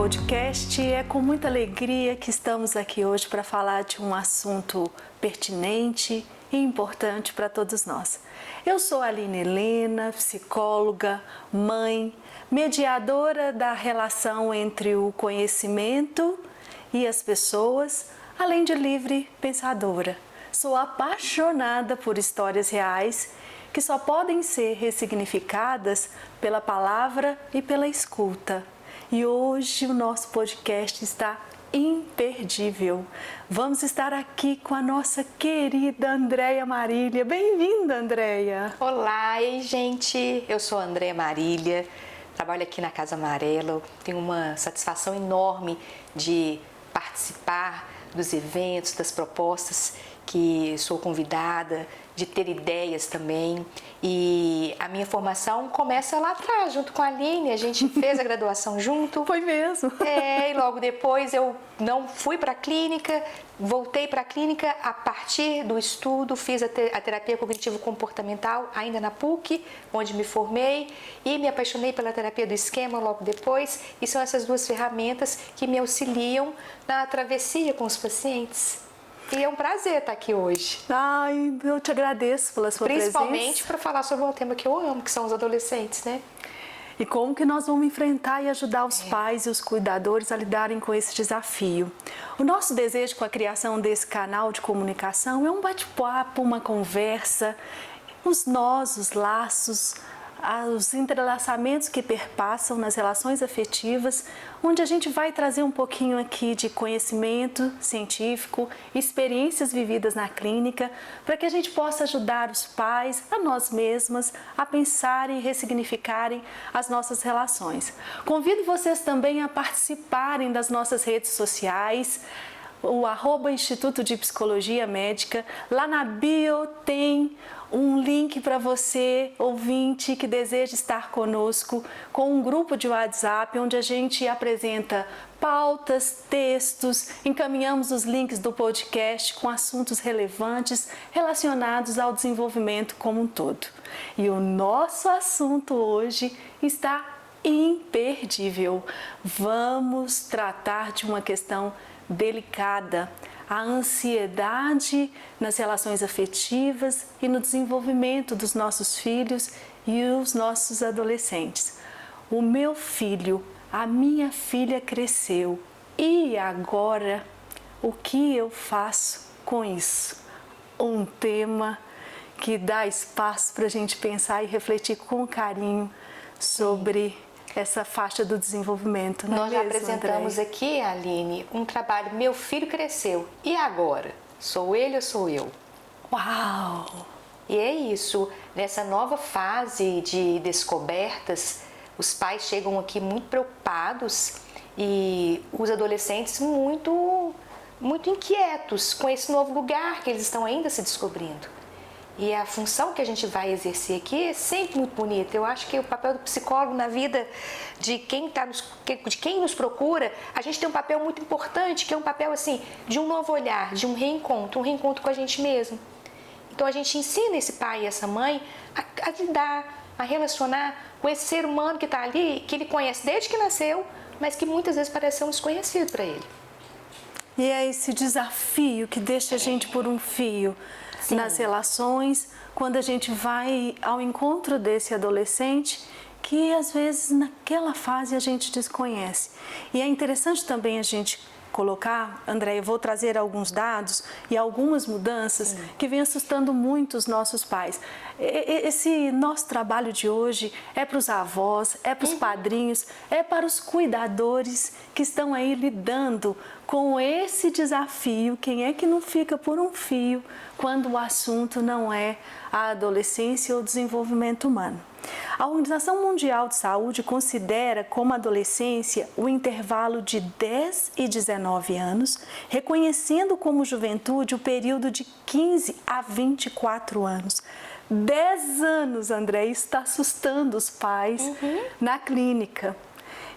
podcast. É com muita alegria que estamos aqui hoje para falar de um assunto pertinente e importante para todos nós. Eu sou a Aline Helena, psicóloga, mãe, mediadora da relação entre o conhecimento e as pessoas, além de livre pensadora. Sou apaixonada por histórias reais que só podem ser ressignificadas pela palavra e pela escuta. E hoje o nosso podcast está imperdível. Vamos estar aqui com a nossa querida Andréia Marília. Bem-vinda, Andréia! Olá, ei, gente! Eu sou a Andréia Marília, trabalho aqui na Casa Amarela. Tenho uma satisfação enorme de participar dos eventos, das propostas que sou convidada, de ter ideias também. E a minha formação começa lá atrás, junto com a Aline. A gente fez a graduação junto. Foi mesmo. E logo depois eu não fui para a clínica, voltei para a clínica a partir do estudo, fiz a terapia cognitivo-comportamental ainda na PUC, onde me formei, e me apaixonei pela terapia do esquema logo depois. E são essas duas ferramentas que me auxiliam na travessia com os pacientes. E é um prazer estar aqui hoje. Ai, eu te agradeço pela sua presença. Principalmente para falar sobre um tema que eu amo, que são os adolescentes, né? E como que nós vamos enfrentar e ajudar os pais e os cuidadores a lidarem com esse desafio. O nosso desejo com a criação desse canal de comunicação é um bate-papo, uma conversa, os nós, os laços, os entrelaçamentos que perpassam nas relações afetivas, onde a gente vai trazer um pouquinho aqui de conhecimento científico, experiências vividas na clínica, para que a gente possa ajudar os pais, a nós mesmas, a pensarem e ressignificarem as nossas relações. Convido vocês também a participarem das nossas redes sociais, o @Instituto de Psicologia Médica. Lá na bio tem um link para você, ouvinte, que deseja estar conosco, com um grupo de WhatsApp, onde a gente apresenta pautas, textos, encaminhamos os links do podcast com assuntos relevantes relacionados ao desenvolvimento como um todo. E o nosso assunto hoje está imperdível. Vamos tratar de uma questão delicada, a ansiedade nas relações afetivas e no desenvolvimento dos nossos filhos e os nossos adolescentes. O meu filho, a minha filha cresceu e agora o que eu faço com isso? Um tema que dá espaço para a gente pensar e refletir com carinho sobre essa faixa do desenvolvimento. Nós já apresentamos aqui, Aline, um trabalho Meu Filho Cresceu. E agora? Sou ele ou sou eu? Uau! E é isso. Nessa nova fase de descobertas, os pais chegam aqui muito preocupados e os adolescentes muito inquietos com esse novo lugar que eles estão ainda se descobrindo. E a função que a gente vai exercer aqui é sempre muito bonita. Eu acho que o papel do psicólogo na vida de quem nos procura, a gente tem um papel muito importante, que é um papel assim, de um novo olhar, de um reencontro com a gente mesmo. Então a gente ensina esse pai e essa mãe a lidar, a relacionar com esse ser humano que está ali, que ele conhece desde que nasceu, mas que muitas vezes parece um desconhecido para ele. E é esse desafio que deixa a gente por um fio. Sim. Nas relações, quando a gente vai ao encontro desse adolescente que às vezes naquela fase a gente desconhece. E é interessante também a gente colocar, André, eu vou trazer alguns dados e algumas mudanças que vêm assustando muito os nossos pais. Esse nosso trabalho de hoje é para os avós, é para os padrinhos, é para os cuidadores que estão aí lidando com esse desafio. Quem é que não fica por um fio quando o assunto não é a adolescência ou o desenvolvimento humano? A Organização Mundial de Saúde considera como adolescência o intervalo de 10 e 19 anos, reconhecendo como juventude o período de 15 a 24 anos. 10 anos, André, está assustando os pais na clínica.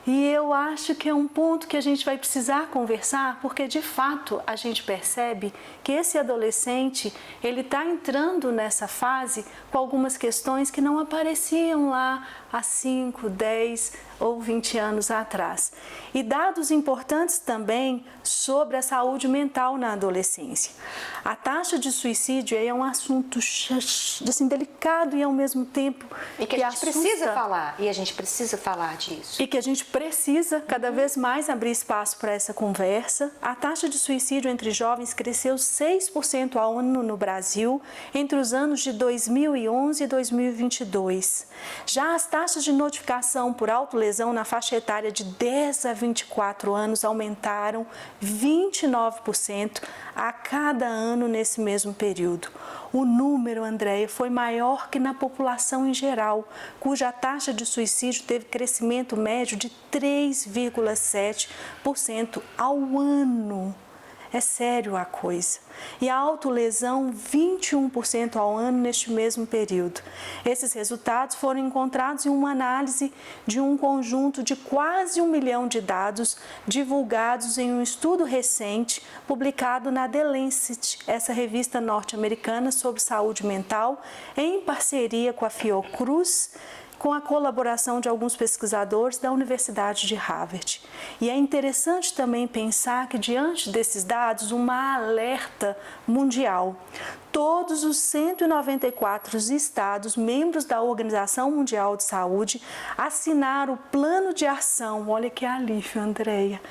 E eu acho que é um ponto que a gente vai precisar conversar, porque de fato a gente percebe que esse adolescente, ele está entrando nessa fase com algumas questões que não apareciam lá há 5, 10 ou 20 anos atrás. E dados importantes também sobre a saúde mental na adolescência. A taxa de suicídio é um assunto assim, delicado e ao mesmo tempo e que a gente assusta. Precisa falar, e a gente precisa falar disso. E que a gente precisa cada vez mais abrir espaço para essa conversa. A taxa de suicídio entre jovens cresceu 6% ao ano no Brasil entre os anos de 2011 e 2022. Já as taxas de notificação por autolesão na faixa etária de 10 a 24 anos aumentaram 29% a cada ano nesse mesmo período. O número, Andréia, foi maior que na população em geral, cuja taxa de suicídio teve crescimento médio de 3,7% ao ano. É sério a coisa. E a autolesão, 21% ao ano neste mesmo período. Esses resultados foram encontrados em uma análise de um conjunto de quase 1 milhão de dados divulgados em um estudo recente publicado na The Lancet, essa revista norte-americana sobre saúde mental, em parceria com a Fiocruz, com a colaboração de alguns pesquisadores da Universidade de Harvard. E é interessante também pensar que, diante desses dados, uma alerta mundial. Todos os 194 estados membros da Organização Mundial de Saúde assinaram o Plano de Ação, olha que alívio, Andréia,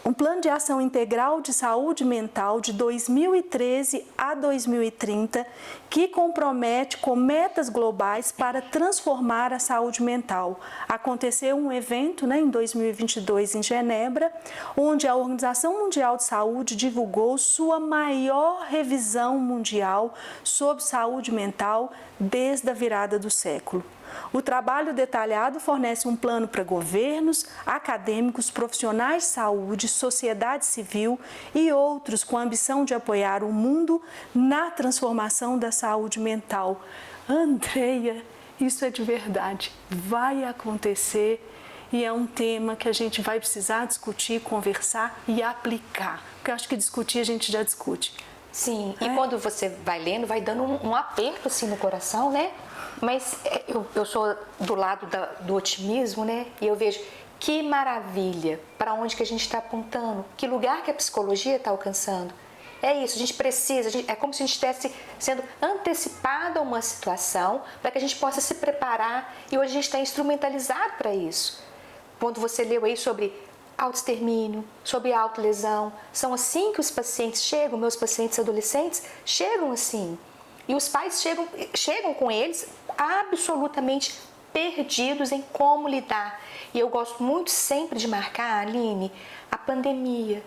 um plano de ação integral de saúde mental de 2013 a 2030, que compromete com metas globais para transformar a saúde mental. Aconteceu um evento em 2022 em Genebra, onde a Organização Mundial de Saúde divulgou sua maior revisão mundial sobre saúde mental desde a virada do século. O trabalho detalhado fornece um plano para governos, acadêmicos, profissionais de saúde, sociedade civil e outros com a ambição de apoiar o mundo na transformação da saúde mental. Andréia, isso é de verdade, vai acontecer e é um tema que a gente vai precisar discutir, conversar e aplicar, porque eu acho que discutir a gente já discute. Sim, e quando você vai lendo, vai dando um aperto assim no coração, né? Mas eu sou do lado do otimismo, né? E eu vejo que maravilha, para onde que a gente está apontando, que lugar que a psicologia está alcançando. É isso, a gente precisa, é como se a gente estivesse sendo antecipado a uma situação para que a gente possa se preparar e hoje a gente está instrumentalizado para isso. Quando você leu aí sobre autoextermínio, sobre autolesão, são assim que os pacientes chegam, meus pacientes adolescentes chegam assim. E os pais chegam com eles absolutamente perdidos em como lidar. E eu gosto muito sempre de marcar, Aline, a pandemia,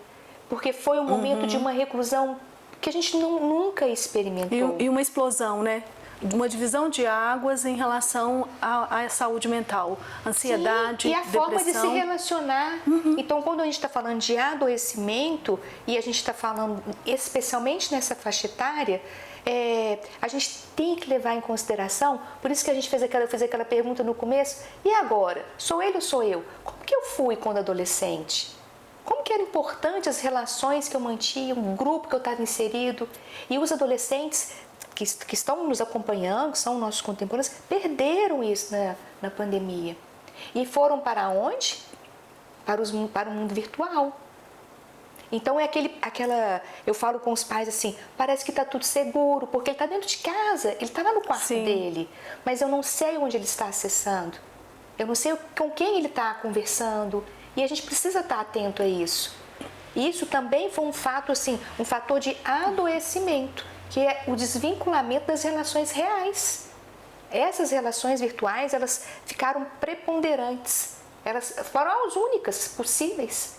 porque foi um momento de uma reclusão que a gente nunca experimentou. E uma explosão, né? Uma divisão de águas em relação à saúde mental, ansiedade, e a depressão. forma de se relacionar. Então, quando a gente está falando de adoecimento e a gente está falando especialmente nessa faixa etária, a gente tem que levar em consideração, por isso que a gente fez aquela pergunta no começo, e agora? Sou ele ou sou eu? Como que eu fui quando adolescente? Como que era importante as relações que eu mantinha, o grupo que eu estava inserido? E os adolescentes que estão nos acompanhando, que são nossos contemporâneos, perderam isso na pandemia. E foram para onde? Para o mundo virtual. Então eu falo com os pais assim, parece que está tudo seguro, porque ele está dentro de casa, ele está lá no quarto dele, mas eu não sei onde ele está acessando, eu não sei com quem ele está conversando, e a gente precisa estar atento a isso. Isso também foi um fato, assim, um fator de adoecimento, que é o desvinculamento das relações reais. Essas relações virtuais, elas ficaram preponderantes, elas foram as únicas possíveis.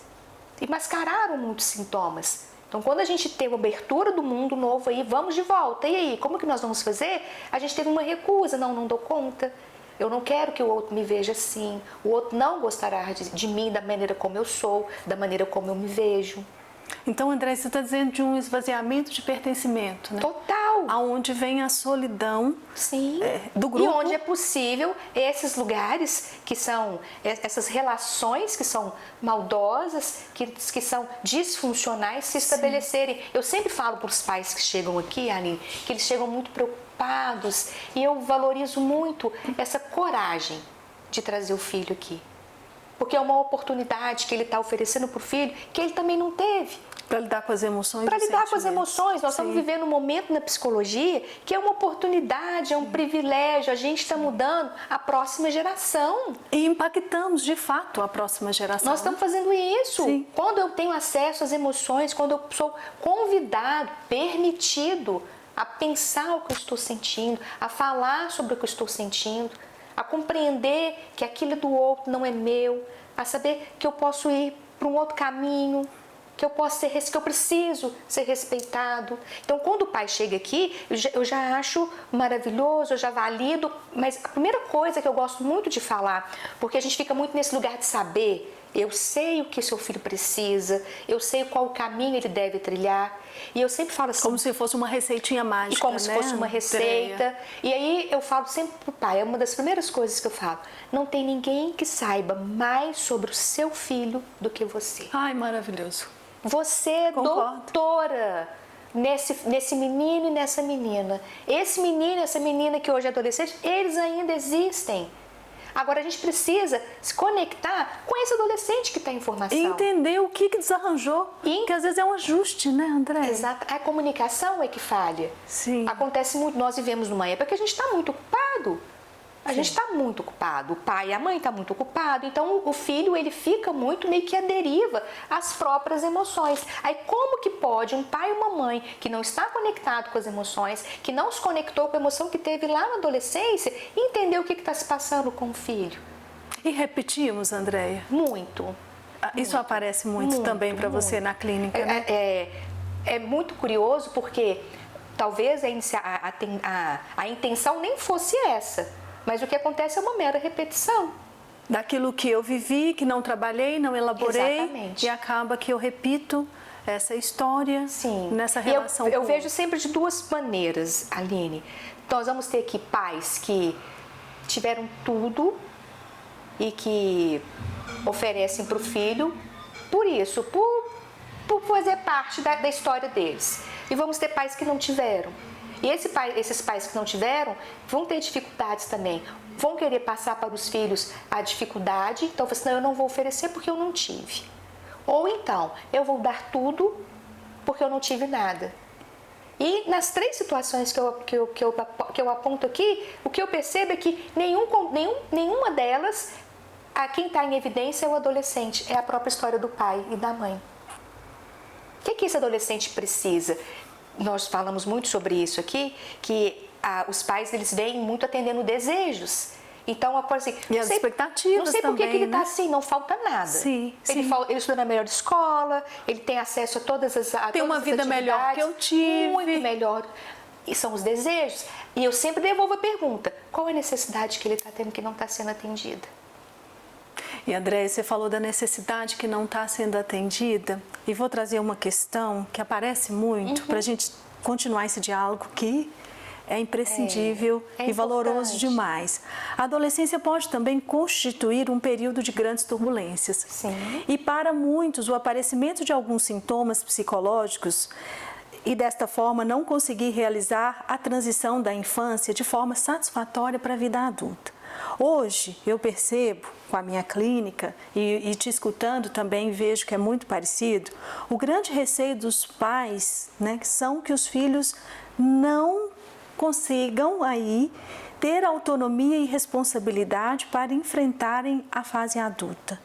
E mascararam muitos sintomas. Então, quando a gente teve a abertura do mundo novo aí, vamos de volta. E aí, como que nós vamos fazer? A gente teve uma recusa, não dou conta. Eu não quero que o outro me veja assim. O outro não gostará de mim da maneira como eu sou, da maneira como eu me vejo. Então, André, você está dizendo de um esvaziamento de pertencimento, né? Total. possível. Aonde vem a solidão Sim. Do grupo. E onde é possível esses lugares que são, essas relações que são maldosas, que são disfuncionais se estabelecerem. Eu sempre falo para os pais que chegam aqui, Aline, que eles chegam muito preocupados e eu valorizo muito essa coragem de trazer o filho aqui. Porque é uma oportunidade que ele está oferecendo para o filho que ele também não teve. Para lidar com as emoções. Para lidar com as sentimentos. emoções. Nós Sim. estamos vivendo um momento na psicologia que é uma oportunidade, é um privilégio. A gente está mudando a próxima geração. E impactamos, de fato, a próxima geração. Nós estamos fazendo isso. Sim. Quando eu tenho acesso às emoções, quando eu sou convidado, permitido a pensar o que eu estou sentindo, a falar sobre o que eu estou sentindo, a compreender que aquilo do outro não é meu, a saber que eu posso ir para um outro caminho, que eu preciso ser respeitado. Então, quando o pai chega aqui, eu já acho maravilhoso, eu já valido, mas a primeira coisa que eu gosto muito de falar, porque a gente fica muito nesse lugar de saber, eu sei o que seu filho precisa, eu sei qual o caminho ele deve trilhar, e eu sempre falo assim... Como se fosse uma receitinha mágica, E como se fosse uma receita. E aí eu falo sempre pro pai, é uma das primeiras coisas que eu falo, não tem ninguém que saiba mais sobre o seu filho do que você. Ai, maravilhoso. Você é doutora nesse menino e nessa menina. Esse menino e essa menina que hoje é adolescente, eles ainda existem. Agora a gente precisa se conectar com esse adolescente que está em formação. E entender o que desarranjou. Que às vezes é um ajuste, né, André? Exato. A comunicação é que falha. Sim. Acontece muito, nós vivemos numa época que a gente está muito ocupado. A gente está muito ocupado, o pai e a mãe estão muito ocupados, então o filho ele fica muito meio que à deriva às próprias emoções. Aí como que pode um pai e uma mãe que não está conectado com as emoções, que não se conectou com a emoção que teve lá na adolescência, entender o que está se passando com o filho? E repetimos, Andréia? Muito. Isso aparece muito também para você na clínica, né? É muito curioso porque talvez a intenção nem fosse essa. Mas o que acontece é uma mera repetição. Daquilo que eu vivi, que não trabalhei, não elaborei. Exatamente. E acaba que eu repito essa história. Sim. Nessa relação eu vejo sempre de duas maneiras, Aline. Nós vamos ter aqui pais que tiveram tudo e que oferecem para o filho por isso, por fazer parte da história deles. E vamos ter pais que não tiveram. E esses pais que não tiveram vão ter dificuldades também, vão querer passar para os filhos a dificuldade, então assim, não, eu não vou oferecer porque eu não tive. Ou então, eu vou dar tudo porque eu não tive nada. E nas três situações que eu aponto aqui, o que eu percebo é que nenhuma delas, quem está em evidência é o adolescente, é a própria história do pai e da mãe. O que esse adolescente precisa? Nós falamos muito sobre isso aqui, que os pais eles vêm muito atendendo desejos. Então, por assim, e as expectativas não sei por que ele está né? assim, não falta nada. Sim, ele estuda na melhor escola, ele tem acesso a todas as tem uma vida melhor que eu tive. Muito melhor. E são os desejos. E eu sempre devolvo a pergunta, qual é a necessidade que ele está tendo que não está sendo atendida? E André, você falou da necessidade que não está sendo atendida e vou trazer uma questão que aparece muito para a gente continuar esse diálogo que é imprescindível e valoroso demais. A adolescência pode também constituir um período de grandes turbulências. Sim. E para muitos, o aparecimento de alguns sintomas psicológicos e desta forma não conseguir realizar a transição da infância de forma satisfatória para a vida adulta. Hoje eu percebo com a minha clínica e te escutando também vejo que é muito parecido, o grande receio dos pais, né, são que os filhos não consigam aí ter autonomia e responsabilidade para enfrentarem a fase adulta.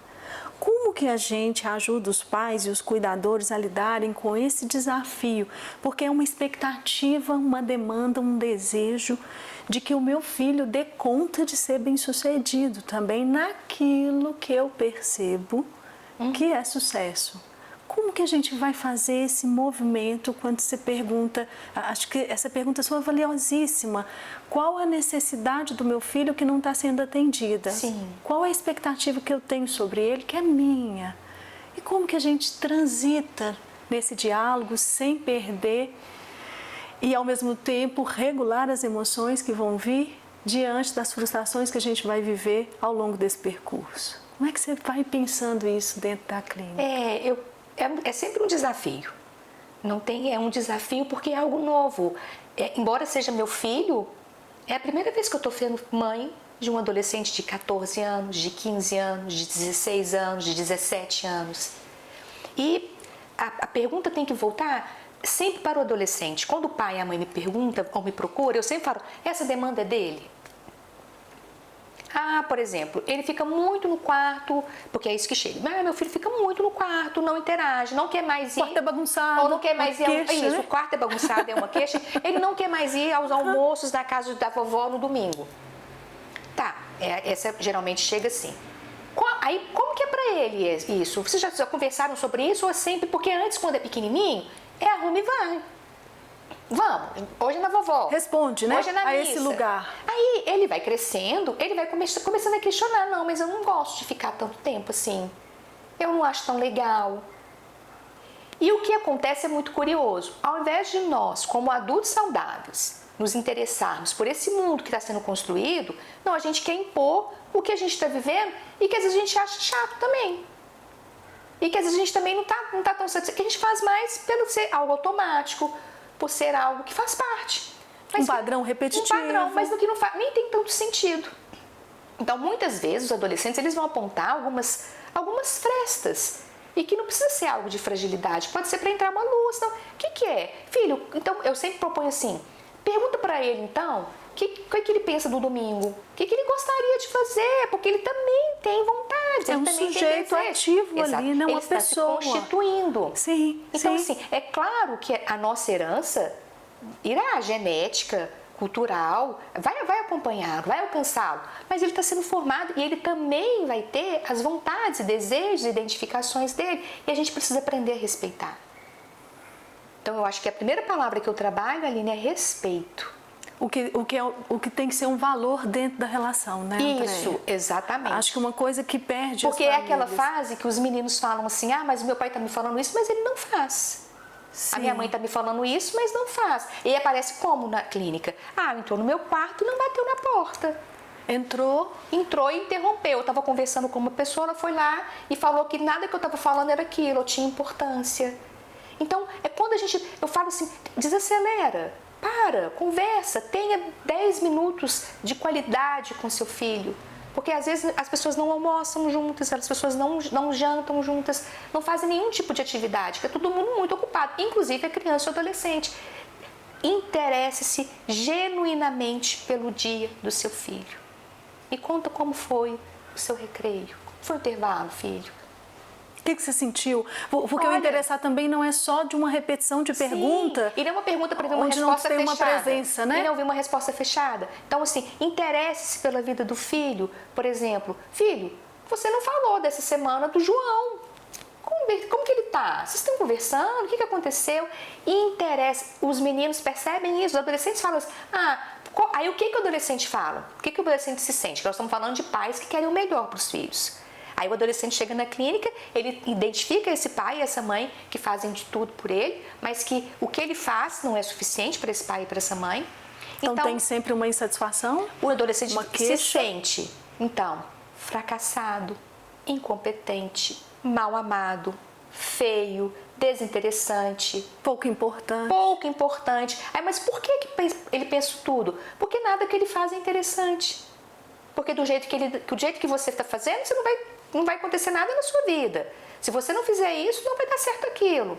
Como que a gente ajuda os pais e os cuidadores a lidarem com esse desafio? Porque é uma expectativa, uma demanda, um desejo de que o meu filho dê conta de ser bem-sucedido também naquilo que eu percebo que é sucesso. Como que a gente vai fazer esse movimento quando se pergunta, acho que essa pergunta sua é valiosíssima, qual a necessidade do meu filho que não está sendo atendida? Sim. Qual a expectativa que eu tenho sobre ele que é minha? E como que a gente transita nesse diálogo sem perder E, ao mesmo tempo, regular as emoções que vão vir diante das frustrações que a gente vai viver ao longo desse percurso. Como é que você vai pensando isso dentro da clínica? É sempre um desafio. Não tem, é um desafio porque é algo novo. Embora seja meu filho, é a primeira vez que eu estou sendo mãe de um adolescente de 14 anos, de 15 anos, de 16 anos, de 17 anos. E a pergunta tem que voltar sempre para o adolescente. Quando o pai e a mãe me perguntam ou me procuram, eu sempre falo, essa demanda é dele? Por exemplo, ele fica muito no quarto, porque é isso que chega. Meu filho fica muito no quarto, não interage, não quer mais ir. O quarto é bagunçado. Ou não quer mais ir. Queixa, isso, né? O quarto é bagunçado, é uma queixa. Ele não quer mais ir aos almoços da casa da vovó no domingo. Tá, essa geralmente chega assim. Aí, como que é pra ele isso? Vocês já conversaram sobre isso? Ou é sempre, porque antes, quando é pequenininho, arruma e vai. Vamos, hoje é na vovó. Responde, né? Hoje é na a missa. esse lugar. Aí ele vai crescendo, ele vai começando a questionar. Não, mas eu não gosto de ficar tanto tempo assim. Eu não acho tão legal. E o que acontece é muito curioso. Ao invés de nós, como adultos saudáveis, nos interessarmos por esse mundo que está sendo construído, não, a gente quer impor o que a gente está vivendo e que às vezes a gente acha chato também. E que às vezes a gente também não está tão satisfeito, que a gente faz mais pelo ser algo automático, por ser algo que faz parte. Um padrão repetitivo. Um padrão, mas no que não faz, nem tem tanto sentido. Então, muitas vezes, os adolescentes eles vão apontar algumas frestas. E que não precisa ser algo de fragilidade, pode ser para entrar uma luz. Então, o que é? Filho, então eu sempre proponho assim, pergunta para ele então, o que ele pensa do domingo? O que ele gostaria de fazer? Porque ele também tem vontade. É um sujeito ativo ali, não uma pessoa. Ele está se constituindo. Sim, então, sim. assim, é claro que a nossa herança irá, genética, cultural, vai acompanhar, vai alcançá-lo. Mas ele está sendo formado e ele também vai ter as vontades, desejos, identificações dele. E a gente precisa aprender a respeitar. Então, eu acho que a primeira palavra que eu trabalho, Aline, é respeito. O que tem que ser um valor dentro da relação, né, Andréia? Isso, exatamente. Acho que uma coisa que perde porque as é aquela famílias. fase que os meninos falam assim, mas meu pai está me falando isso, mas ele não faz. Sim. A minha mãe está me falando isso, mas não faz. E aparece como na clínica? Entrou no meu quarto e não bateu na porta. Entrou e interrompeu. Eu estava conversando com uma pessoa, ela foi lá e falou que nada que eu estava falando era aquilo, eu tinha importância. Então, é quando eu falo assim, desacelera, para, conversa, tenha 10 minutos de qualidade com seu filho. Porque às vezes as pessoas não almoçam juntas, as pessoas não jantam juntas, não fazem nenhum tipo de atividade, porque é todo mundo muito ocupado, inclusive a criança e o adolescente. Interesse-se genuinamente pelo dia do seu filho. E conta como foi o seu recreio. Foi o intervalo, filho? O que você sentiu? Porque o interessar também não é só de uma repetição de pergunta. E não é uma pergunta para ver uma onde resposta não tem fechada. uma presença, né? E não ouvir uma resposta fechada. Então, assim, interesse-se pela vida do filho. Por exemplo, filho, você não falou dessa semana do João. Como que ele tá? Vocês estão conversando? O que aconteceu? E interesse. Os meninos percebem isso. Os adolescentes falam assim, aí o que o adolescente fala? O que o adolescente se sente? Nós estamos falando de pais que querem o melhor para os filhos. Aí o adolescente chega na clínica, ele identifica esse pai e essa mãe que fazem de tudo por ele, mas que o que ele faz não é suficiente para esse pai e para essa mãe. Então tem sempre uma insatisfação? O adolescente uma se queixa? sente, então, fracassado, incompetente, mal amado, feio, desinteressante. Pouco importante. Pouco importante. Mas por que ele pensa tudo? Porque nada que ele faz é interessante. Porque do jeito que você está fazendo, você não vai acontecer nada na sua vida. Se você não fizer isso, não vai dar certo aquilo.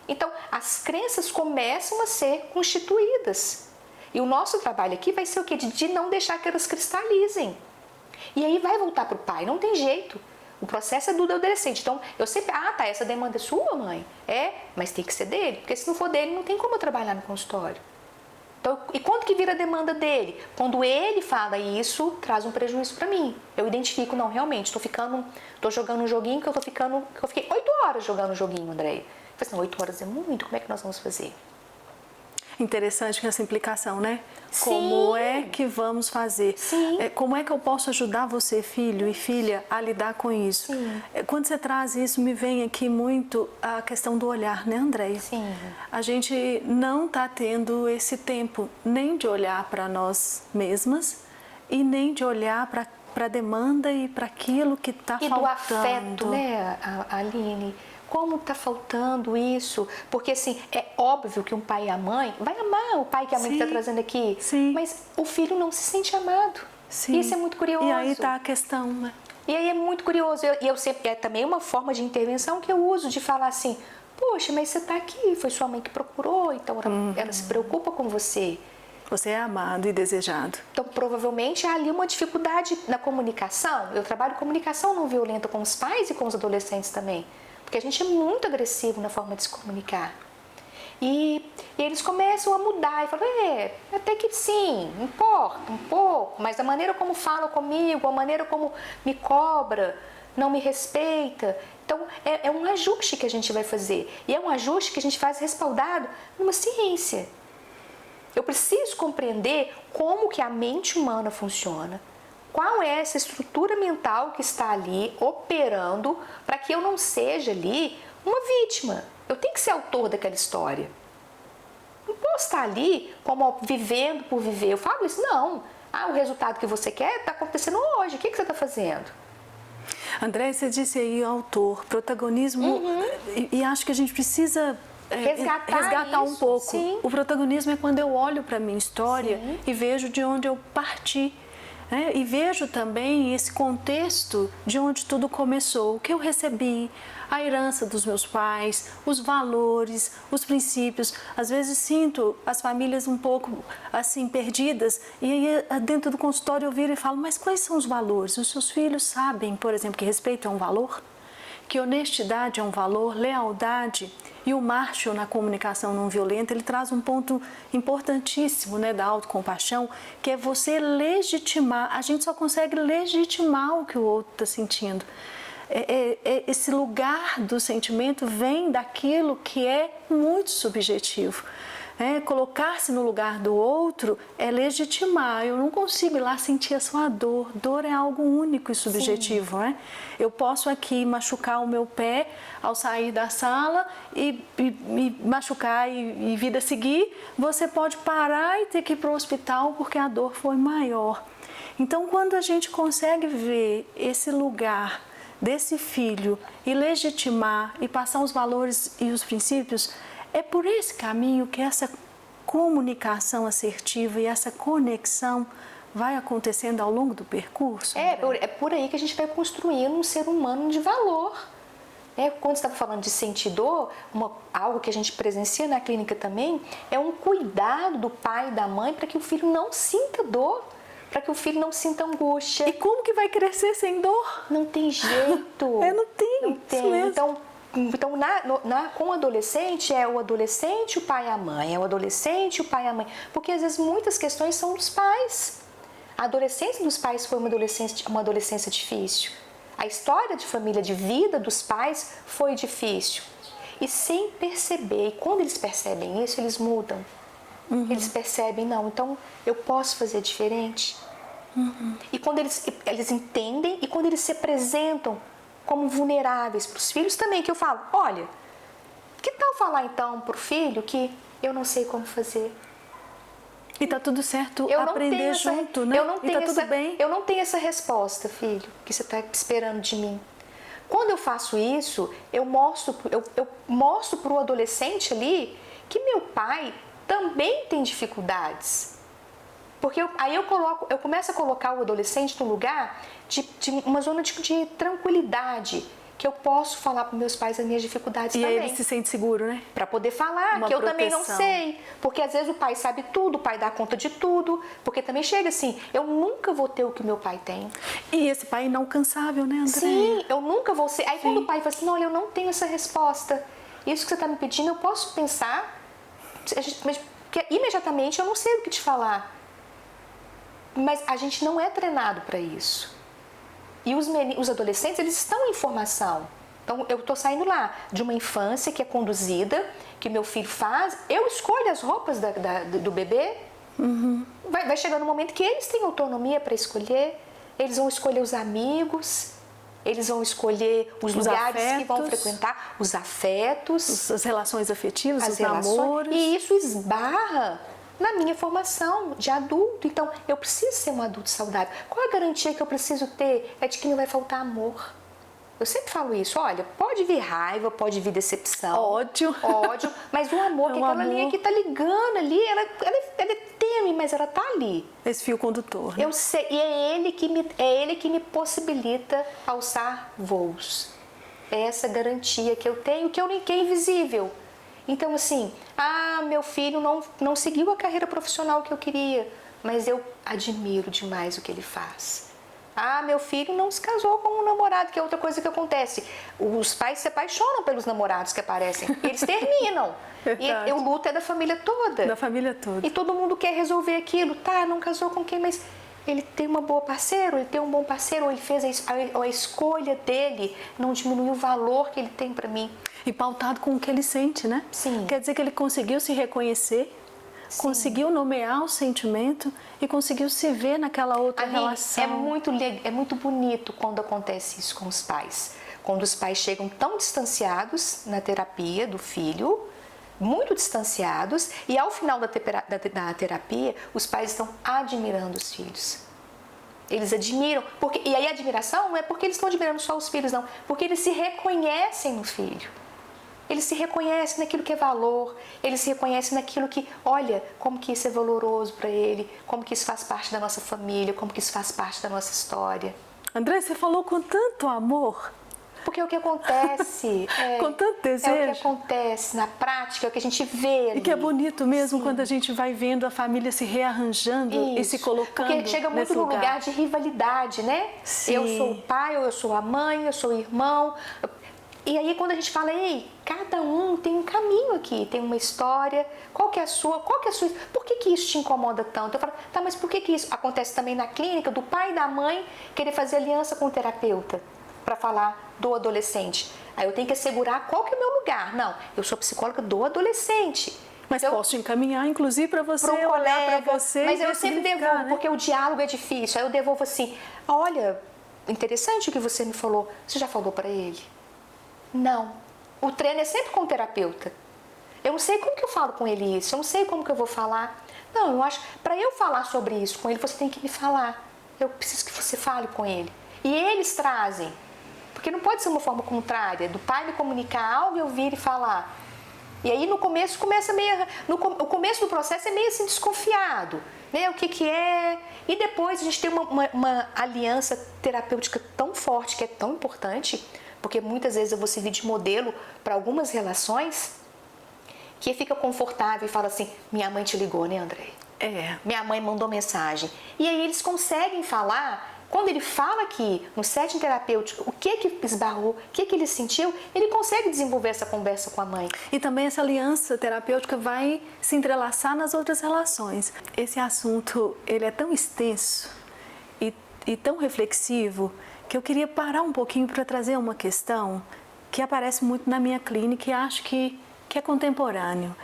Então, as crenças começam a ser constituídas. E o nosso trabalho aqui vai ser o quê? De não deixar que elas cristalizem. E aí vai voltar para o pai, não tem jeito. O processo é do adolescente. Então, eu sempre, essa demanda é sua, mãe? Mas tem que ser dele. Porque se não for dele, não tem como eu trabalhar no consultório. Então, e quando que vira a demanda dele? Quando ele fala isso, traz um prejuízo para mim. Eu identifico, não, realmente, tô jogando um joguinho que eu fiquei 8 horas jogando um joguinho, Andréia. Eu falei assim, 8 horas é muito, como é que nós vamos fazer? Interessante essa implicação, né? Sim. Como é que vamos fazer? Sim. Como é que eu posso ajudar você, filho e filha, a lidar com isso? Sim. Quando você traz isso, me vem aqui muito a questão do olhar, né, Andréia? Sim. A gente não está tendo esse tempo nem de olhar para nós mesmas e nem de olhar para a demanda e para aquilo que está faltando. E do afeto, né, Aline? Como está faltando isso? Porque, assim, é óbvio que um pai e a mãe vai amar o pai que a mãe está trazendo aqui. Sim. Mas o filho não se sente amado. Sim. Isso é muito curioso. E aí está a questão, né? E aí é muito curioso. E eu sempre, é também uma forma de intervenção que eu uso, de falar assim, poxa, mas você está aqui, foi sua mãe que procurou, então ela se preocupa com você. Você é amado e desejado. Então, provavelmente, há ali uma dificuldade na comunicação. Eu trabalho comunicação não violenta com os pais e com os adolescentes também. Porque a gente é muito agressivo na forma de se comunicar. E eles começam a mudar e falam, até que sim, importa um pouco, mas a maneira como fala comigo, a maneira como me cobra, não me respeita. Então, é um ajuste que a gente vai fazer. E é um ajuste que a gente faz respaldado numa ciência. Eu preciso compreender como que a mente humana funciona. Qual é essa estrutura mental que está ali operando para que eu não seja ali uma vítima? Eu tenho que ser autor daquela história. Não posso estar ali como vivendo por viver. Eu falo isso, não. O resultado que você quer está acontecendo hoje. O que você está fazendo? André, você disse aí autor, protagonismo, e acho que a gente precisa resgatar um pouco. Sim. O protagonismo é quando eu olho para a minha história e vejo de onde eu parti. E vejo também esse contexto de onde tudo começou, o que eu recebi, a herança dos meus pais, os valores, os princípios. Às vezes sinto as famílias um pouco assim perdidas e aí dentro do consultório eu viro e falo, mas quais são os valores? Os seus filhos sabem, por exemplo, que respeito é um valor? Que honestidade é um valor, lealdade. E o Marshall, na comunicação não violenta, ele traz um ponto importantíssimo, né, da autocompaixão, que é você legitimar. A gente só consegue legitimar o que o outro está sentindo. Esse lugar do sentimento vem daquilo que é muito subjetivo. Colocar-se no lugar do outro é legitimar. Eu não consigo ir lá sentir a sua dor. Dor é algo único e subjetivo, né? Eu posso aqui machucar o meu pé ao sair da sala e me machucar e vida seguir. Você pode parar e ter que ir para o hospital porque a dor foi maior. Então, quando a gente consegue ver esse lugar desse filho e legitimar e passar os valores e os princípios, é por esse caminho que essa comunicação assertiva e essa conexão vai acontecendo ao longo do percurso? É por aí que a gente vai construindo um ser humano de valor. Quando você estava falando de sentir dor, algo que a gente presencia na clínica também, é um cuidado do pai e da mãe para que o filho não sinta dor, para que o filho não sinta angústia. E como que vai crescer sem dor? Não tem jeito. Não tem. Não tem. Isso mesmo. Então com o adolescente, é o adolescente, o pai e a mãe, é o adolescente, o pai e a mãe. Porque às vezes muitas questões são dos pais. A adolescência dos pais foi uma adolescência difícil. A história de família, de vida dos pais foi difícil. E sem perceber, e quando eles percebem isso, eles mudam. Eles percebem, não, então eu posso fazer diferente. E quando eles entendem e quando eles se apresentam como vulneráveis para os filhos também, que eu falo, olha, que tal falar então para o filho que eu não sei como fazer? E tá tudo certo, aprender junto, né? Tudo bem. Eu não tenho essa resposta, filho, que você está esperando de mim. Quando eu faço isso, eu mostro para o adolescente ali que meu pai também tem dificuldades. Porque aí eu começo a colocar o adolescente num lugar de uma zona de tranquilidade, que eu posso falar para meus pais as minhas dificuldades também. E aí ele se sente seguro, né? Para poder falar que eu também não sei. Porque às vezes o pai sabe tudo, o pai dá conta de tudo. Porque também chega assim, eu nunca vou ter o que meu pai tem. E esse pai é inalcançável, né, André? Sim, eu nunca vou ser. Aí quando o pai fala assim, olha, eu não tenho essa resposta. Isso que você está me pedindo, eu posso pensar, mas imediatamente eu não sei o que te falar. Mas a gente não é treinado para isso. E os adolescentes, eles estão em formação. Então, eu estou saindo lá de uma infância que é conduzida, que meu filho faz, eu escolho as roupas do bebê. Vai chegando um momento que eles têm autonomia para escolher, eles vão escolher os amigos, eles vão escolher os lugares afetos, que vão frequentar, os afetos, as relações afetivas, as os relações, namoros. e isso esbarra na minha formação de adulto. Então, eu preciso ser um adulto saudável. Qual a garantia que eu preciso ter? É de que não vai faltar amor. Eu sempre falo isso, olha, pode vir raiva, pode vir decepção, ódio, mas o amor, que é aquela linha que está ligando ali, ela é tênue, mas ela está ali. Esse fio condutor. Né? Eu sei, e é ele que me possibilita alçar voos. É essa garantia que eu tenho, que é invisível. Então, assim, meu filho não seguiu a carreira profissional que eu queria, mas eu admiro demais o que ele faz. Meu filho não se casou com um namorado, que é outra coisa que acontece. Os pais se apaixonam pelos namorados que aparecem. Eles terminam. E o luto é da família toda. Da família toda. E todo mundo quer resolver aquilo. Não casou com quem, mas ele tem uma boa parceira, ele tem um bom parceiro, ou ele fez a escolha dele, não diminuiu o valor que ele tem para mim. E pautado com o que ele sente, né? Sim. Quer dizer que ele conseguiu se reconhecer, sim, conseguiu nomear o sentimento e conseguiu se ver naquela outra relação. É muito bonito quando acontece isso com os pais. Quando os pais chegam tão distanciados na terapia do filho, muito distanciados, e ao final da terapia, os pais estão admirando os filhos. Eles admiram, e aí a admiração não é porque eles estão admirando só os filhos, não, porque eles se reconhecem no filho. Eles se reconhecem naquilo que é valor, eles se reconhecem naquilo que, olha, como que isso é valoroso para ele, como que isso faz parte da nossa família, como que isso faz parte da nossa história. André, você falou com tanto amor. Porque é o que acontece. Com tanto desejo. É o que acontece na prática, é o que a gente vê ali. E que é bonito mesmo, sim, quando a gente vai vendo a família se rearranjando, isso, e se colocando. Porque chega muito no lugar de rivalidade, né? Sim. Eu sou o pai, ou eu sou a mãe, eu sou o irmão. E aí quando a gente fala, cada um tem um caminho aqui, tem uma história, qual que é a sua, por que isso te incomoda tanto? Eu falo, mas por que isso acontece também na clínica, do pai e da mãe querer fazer aliança com o terapeuta para falar do adolescente? Aí eu tenho que assegurar qual que é o meu lugar. Não, eu sou psicóloga do adolescente. Mas eu posso te encaminhar, inclusive, para você, pra um olhar colega, para você. Mas eu sempre devolvo, né? porque o diálogo é difícil. Aí eu devolvo assim, olha, interessante o que você me falou. Você já falou para ele? Não. O treino é sempre com o terapeuta. Eu não sei como que eu falo com ele isso, eu não sei como que eu vou falar. Não, eu acho, para eu falar sobre isso com ele, você tem que me falar. Eu preciso que você fale com ele. E eles trazem, porque não pode ser uma forma contrária, do pai me comunicar algo e eu vir e falar. E aí no começo começa meio, o começo do processo é meio assim desconfiado, né? O que é? E depois a gente tem uma aliança terapêutica tão forte, que é tão importante, porque muitas vezes eu vou servir de modelo para algumas relações, que fica confortável e fala assim, minha mãe te ligou, né, André? Minha mãe mandou mensagem. E aí eles conseguem falar. Quando ele fala aqui no setting terapêutico o que esbarrou, o que ele sentiu, ele consegue desenvolver essa conversa com a mãe. E também essa aliança terapêutica vai se entrelaçar nas outras relações. Esse assunto, ele é tão extenso e tão reflexivo que eu queria parar um pouquinho para trazer uma questão que aparece muito na minha clínica e acho que é contemporâneo.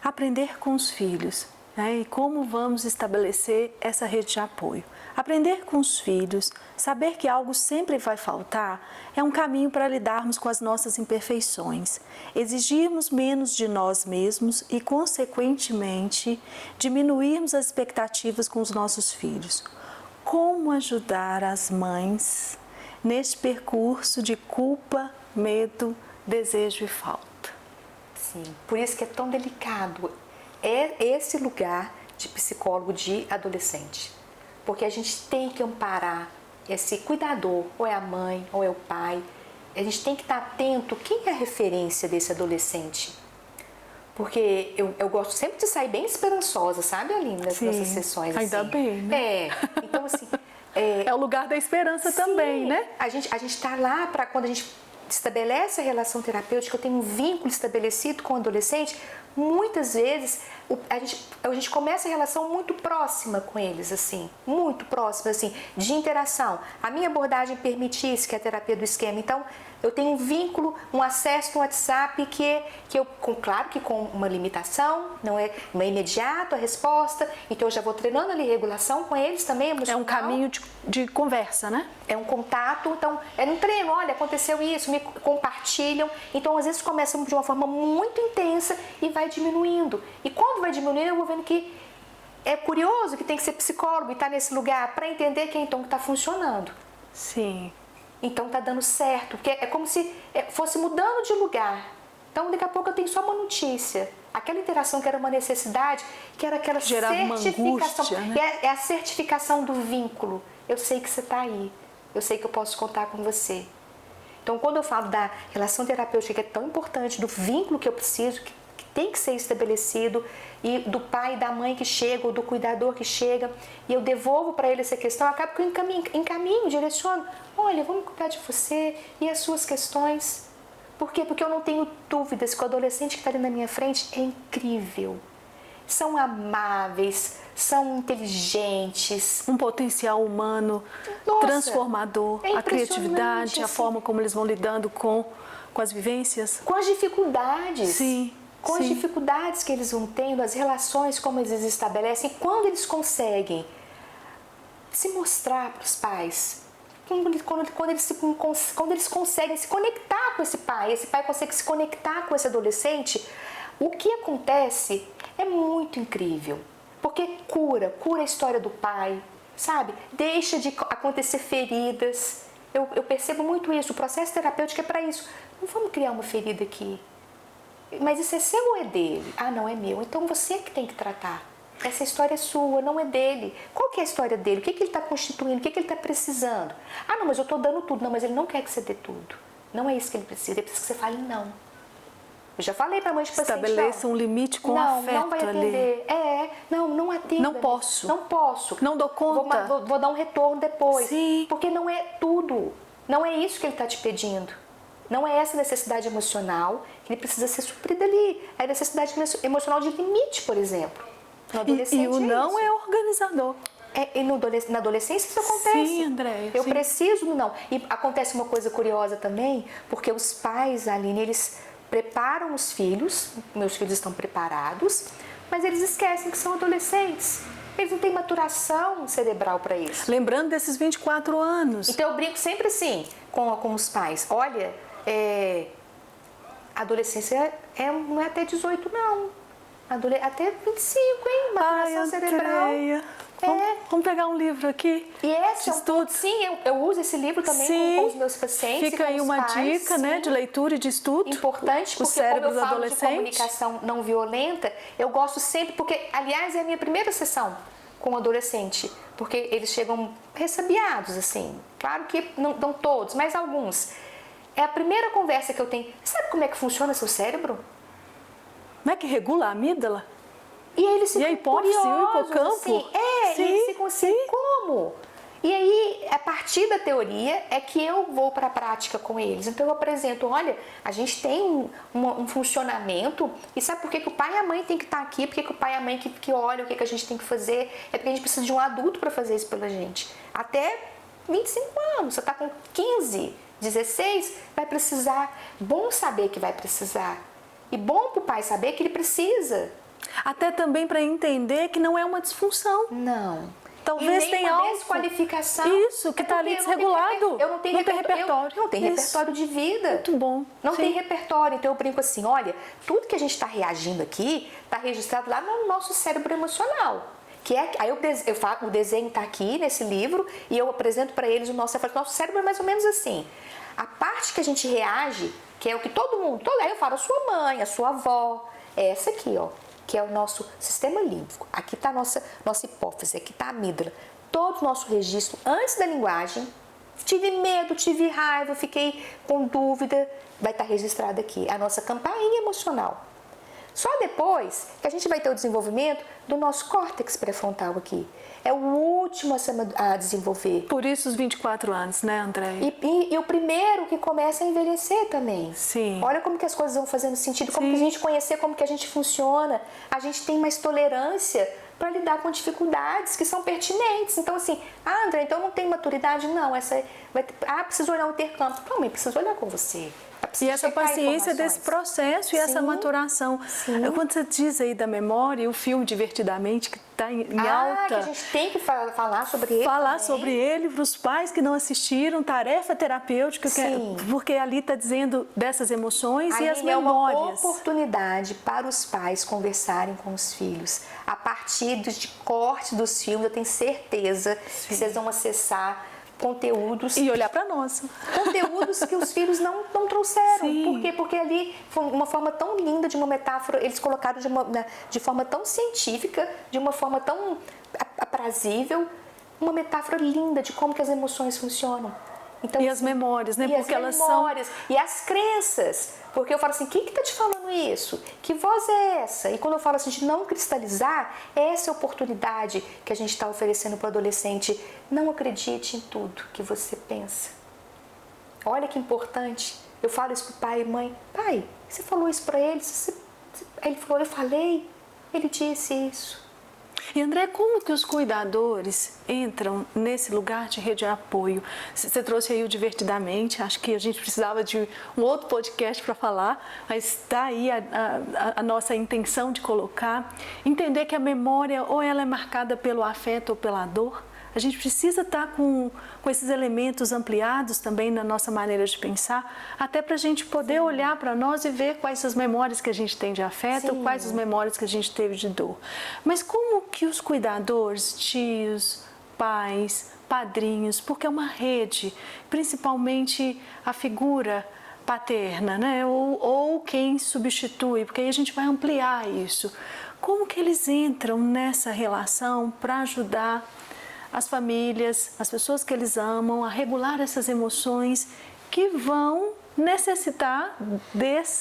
Aprender com os filhos, né? E como vamos estabelecer essa rede de apoio. Aprender com os filhos, saber que algo sempre vai faltar, é um caminho para lidarmos com as nossas imperfeições, exigirmos menos de nós mesmos e, consequentemente, diminuirmos as expectativas com os nossos filhos. Como ajudar as mães neste percurso de culpa, medo, desejo e falta? Sim, por isso que é tão delicado. É esse lugar de psicólogo de adolescente. Porque a gente tem que amparar esse cuidador, ou é a mãe, ou é o pai. A gente tem que estar atento quem é a referência desse adolescente. Porque eu gosto sempre de sair bem esperançosa, sabe, Aline, nessas sessões. Ainda assim. bem, né? Então assim... É o lugar da esperança também, né? A gente está lá para quando a gente estabelece a relação terapêutica, eu tenho um vínculo estabelecido com o adolescente, muitas vezes a gente começa a relação muito próxima com eles, assim, muito próxima, assim, de interação. A minha abordagem permite isso, que é a terapia do esquema. Então, eu tenho um vínculo, um acesso no WhatsApp que eu, claro que com uma limitação, não é imediato a resposta, então eu já vou treinando ali regulação com eles também, emocional. É um caminho de conversa, né? É um contato, então é um treino, olha, aconteceu isso, me compartilham, então às vezes começa de uma forma muito intensa e vai diminuindo. E quando vai diminuindo, eu vou vendo que é curioso que tem que ser psicólogo e estar nesse lugar para entender que então está funcionando. Sim. Então tá dando certo, porque é como se fosse mudando de lugar. Então daqui a pouco eu tenho só uma notícia. Aquela interação que era uma necessidade, que era aquela gerava certificação. Uma angústia, né? É a certificação do vínculo. Eu sei que você está aí. Eu sei que eu posso contar com você. Então quando eu falo da relação terapêutica que é tão importante, do vínculo que eu preciso, que tem que ser estabelecido, e do pai e da mãe que chega, ou do cuidador que chega, e eu devolvo para ele essa questão, acaba que eu encaminho, direciono. Olha, vamos cuidar de você e as suas questões. Por quê? Porque eu não tenho dúvidas que o adolescente que está ali na minha frente é incrível. São amáveis, são inteligentes. Um potencial humano transformador, a criatividade, a forma como eles vão lidando com as vivências. Com as dificuldades. Sim. Com as dificuldades que eles vão tendo, as relações como eles estabelecem, quando eles conseguem se mostrar para os pais, quando eles conseguem se conectar com esse pai consegue se conectar com esse adolescente, o que acontece é muito incrível, porque cura a história do pai, sabe? Deixa de acontecer feridas. Eu percebo muito isso, o processo terapêutico é para isso. Não vamos criar uma ferida aqui. Mas isso é seu ou é dele? Ah, não, é meu. Então você que tem que tratar. Essa história é sua, não é dele. Qual que é a história dele? O que ele está constituindo? O que ele está precisando? Ah, não, mas eu estou dando tudo. Não, mas ele não quer que você dê tudo. Não é isso que ele precisa. Ele precisa que você fale não. Eu já falei para a mãe de paciente, estabeleça um limite com afeto não vai atender. Ali. Não atenda. Não posso. Não posso. Não dou conta. Vou dar um retorno depois. Sim. Porque não é tudo. Não é isso que ele está te pedindo. Não é essa necessidade emocional que ele precisa ser suprida ali. É a necessidade emocional de limite, por exemplo. No adolescente e o não isso. é organizador. Na adolescência isso acontece. Sim, Andréia. Eu preciso do não. E acontece uma coisa curiosa também, porque os pais, Aline, eles preparam os filhos, meus filhos estão preparados, mas eles esquecem que são adolescentes. Eles não têm maturação cerebral para isso. Lembrando desses 24 anos. Então eu brinco sempre assim com os pais. Olha, a adolescência não é até 18, não. Até 25, hein? Maturação cerebral. Vamos pegar um livro aqui. E esse sim, eu uso esse livro também com os meus pacientes. Fica aí uma dica, né, de leitura e de estudo. Importante, porque como eu falo de comunicação não violenta, eu gosto sempre, porque, aliás, é a minha primeira sessão com o adolescente, porque eles chegam ressabiados, assim. Claro que não todos, mas alguns. É a primeira conversa que eu tenho. Sabe como é que funciona seu cérebro? Como é que regula a amígdala? E aí eles ficam curiosos, o hipocampo? Assim, e eles ficam assim, como? E aí, a partir da teoria, é que eu vou para a prática com eles. Então eu apresento, olha, a gente tem um funcionamento, e sabe por que o pai e a mãe tem que estar aqui? Por que o pai e a mãe que olham o que a gente tem que fazer? É porque a gente precisa de um adulto para fazer isso pela gente. Até 25 anos, você está com 15, 16, vai precisar. Bom saber que vai precisar. E bom para o pai saber que ele precisa. Até também para entender que não é uma disfunção. Não. Talvez tenha algo. Desqualificação. Isso, que está ali desregulado. Eu não tenho repertório. Não tem repertório de vida. Muito bom. Não tem repertório. Então eu brinco assim, olha, tudo que a gente está reagindo aqui está registrado lá no nosso cérebro emocional. Aí eu falo, o desenho está aqui nesse livro e eu apresento para eles o nosso cérebro. Nosso cérebro é mais ou menos assim. A parte que a gente reage, que é o que todo mundo... Aí eu falo a sua mãe, a sua avó. É essa aqui, ó. Que é o nosso sistema límbico. Aqui está a nossa hipófise, aqui está a amígdala. Todo o nosso registro antes da linguagem, tive medo, tive raiva, fiquei com dúvida, vai estar registrado aqui. A nossa campainha emocional. Só depois que a gente vai ter o desenvolvimento do nosso córtex pré-frontal aqui. É o último a desenvolver. Por isso os 24 anos, né, André? E o primeiro que começa a envelhecer também. Sim. Olha como que as coisas vão fazendo sentido, como que a gente conhecer como que a gente funciona. A gente tem mais tolerância para lidar com dificuldades que são pertinentes. Então, assim, André, então não tem maturidade? Não, preciso olhar o intercâmbio. Não, mãe, preciso olhar com você. E essa paciência desse processo e essa maturação. Quando você diz aí da memória, o filme Divertidamente, que está em alta. Que a gente tem que falar sobre ele. Falar também. sobre ele para os pais que não assistiram, tarefa terapêutica, porque ali está dizendo dessas emoções e as memórias. É uma oportunidade para os pais conversarem com os filhos. A partir de corte dos filmes, eu tenho certeza que vocês vão acessar conteúdos. E olhar para nós. Conteúdos que os filhos não trouxeram. Sim. Por quê? Porque ali foi uma forma tão linda de uma metáfora, eles colocaram de forma tão científica, de uma forma tão aprazível, uma metáfora linda de como que as emoções funcionam. Então, e as memórias, né? Porque elas são... E as crenças. Porque eu falo assim, quem que tá te falando isso? Que voz é essa? E quando eu falo assim de não cristalizar, essa é a oportunidade que a gente está oferecendo para o adolescente. Não acredite em tudo que você pensa. Olha que importante. Eu falo isso pro pai e mãe. Pai, você falou isso para ele? Ele falou, eu falei. Ele disse isso. E André, como que os cuidadores entram nesse lugar de rede de apoio? Você trouxe aí o Divertidamente, acho que a gente precisava de um outro podcast para falar, mas está aí a nossa intenção de colocar, entender que a memória ou ela é marcada pelo afeto ou pela dor. A gente precisa estar com esses elementos ampliados também na nossa maneira de pensar, até para a gente poder olhar para nós e ver quais as memórias que a gente tem de afeto, quais as memórias que a gente teve de dor. Mas como que os cuidadores, tios, pais, padrinhos, porque é uma rede, principalmente a figura paterna, né? ou quem substitui, porque aí a gente vai ampliar isso. Como que eles entram nessa relação para ajudar as famílias, as pessoas que eles amam, a regular essas emoções que vão necessitar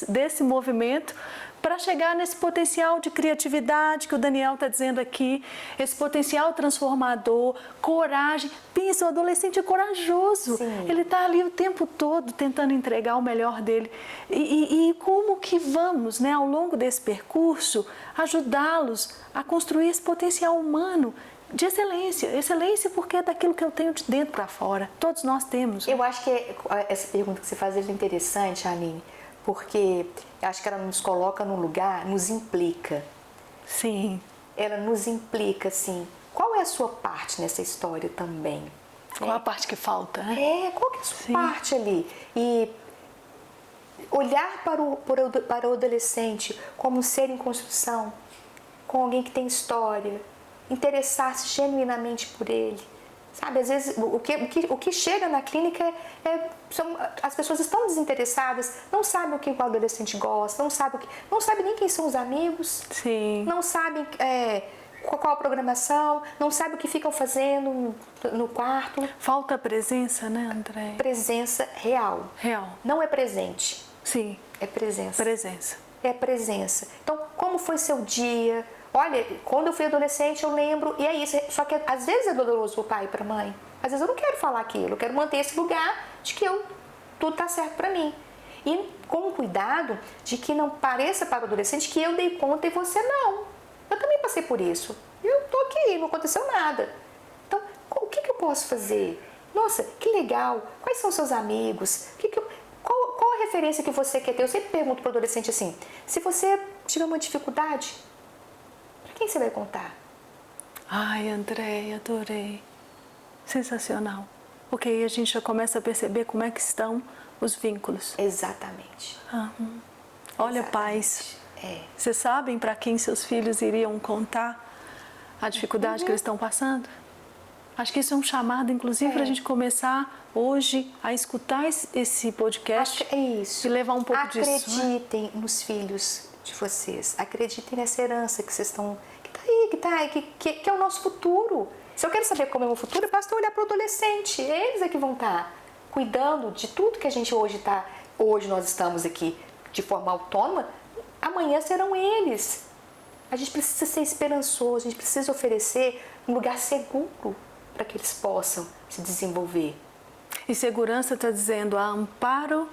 desse movimento para chegar nesse potencial de criatividade que o Daniel está dizendo aqui, esse potencial transformador, coragem. Pensa, o adolescente é corajoso. Sim. Ele está ali o tempo todo tentando entregar o melhor dele. E como que vamos, né, ao longo desse percurso, ajudá-los a construir esse potencial humano de excelência. Excelência porque é daquilo que eu tenho de dentro para fora. Todos nós temos. Eu acho que essa pergunta que você faz é interessante, Aline, porque eu acho que ela nos coloca num lugar, nos implica. Sim. Ela nos implica, assim, qual é a sua parte nessa história também? Qual a parte que falta, né? Qual que é a sua parte ali? E olhar para o adolescente como um ser em construção, com alguém que tem história, interessar-se genuinamente por ele, sabe? Às vezes o que chega na clínica as pessoas estão desinteressadas, não sabem o que o adolescente gosta, não sabe nem quem são os amigos, Sim. Não sabem qual a programação, não sabem o que ficam fazendo no quarto. Falta a presença, né, André? Presença real. Real. Não é presente. Sim. É presença. Presença. É presença. Então, como foi seu dia? Olha, quando eu fui adolescente eu lembro, e é isso. Só que às vezes é doloroso para o pai e para a mãe. Às vezes eu não quero falar aquilo, eu quero manter esse lugar de que tudo está certo para mim. E com cuidado de que não pareça para o adolescente que eu dei conta e você não. Eu também passei por isso. Eu tô aqui, não aconteceu nada. Então, o que eu posso fazer? Nossa, que legal. Quais são seus amigos? Qual a referência que você quer ter? Eu sempre pergunto para o adolescente assim, se você tiver uma dificuldade, para quem você vai contar? Ai, André, adorei. Sensacional. Porque aí a gente já começa a perceber como é que estão os vínculos. Exatamente. Olha, Exatamente. Pais, vocês sabem para quem seus filhos iriam contar a dificuldade que eles estão passando? Acho que isso é um chamado, inclusive, para a gente começar hoje a escutar esse podcast. É isso. E levar um pouco disso. Acreditem nos filhos de vocês. Acreditem nessa herança que vocês estão... Que é o nosso futuro. Se eu quero saber como é o meu futuro, basta olhar para o adolescente. Eles é que vão estar cuidando de tudo que a gente hoje nós estamos aqui de forma autônoma. amanhã serão eles. A gente precisa ser esperançoso, a gente precisa oferecer um lugar seguro para que eles possam se desenvolver. E segurança está dizendo amparo,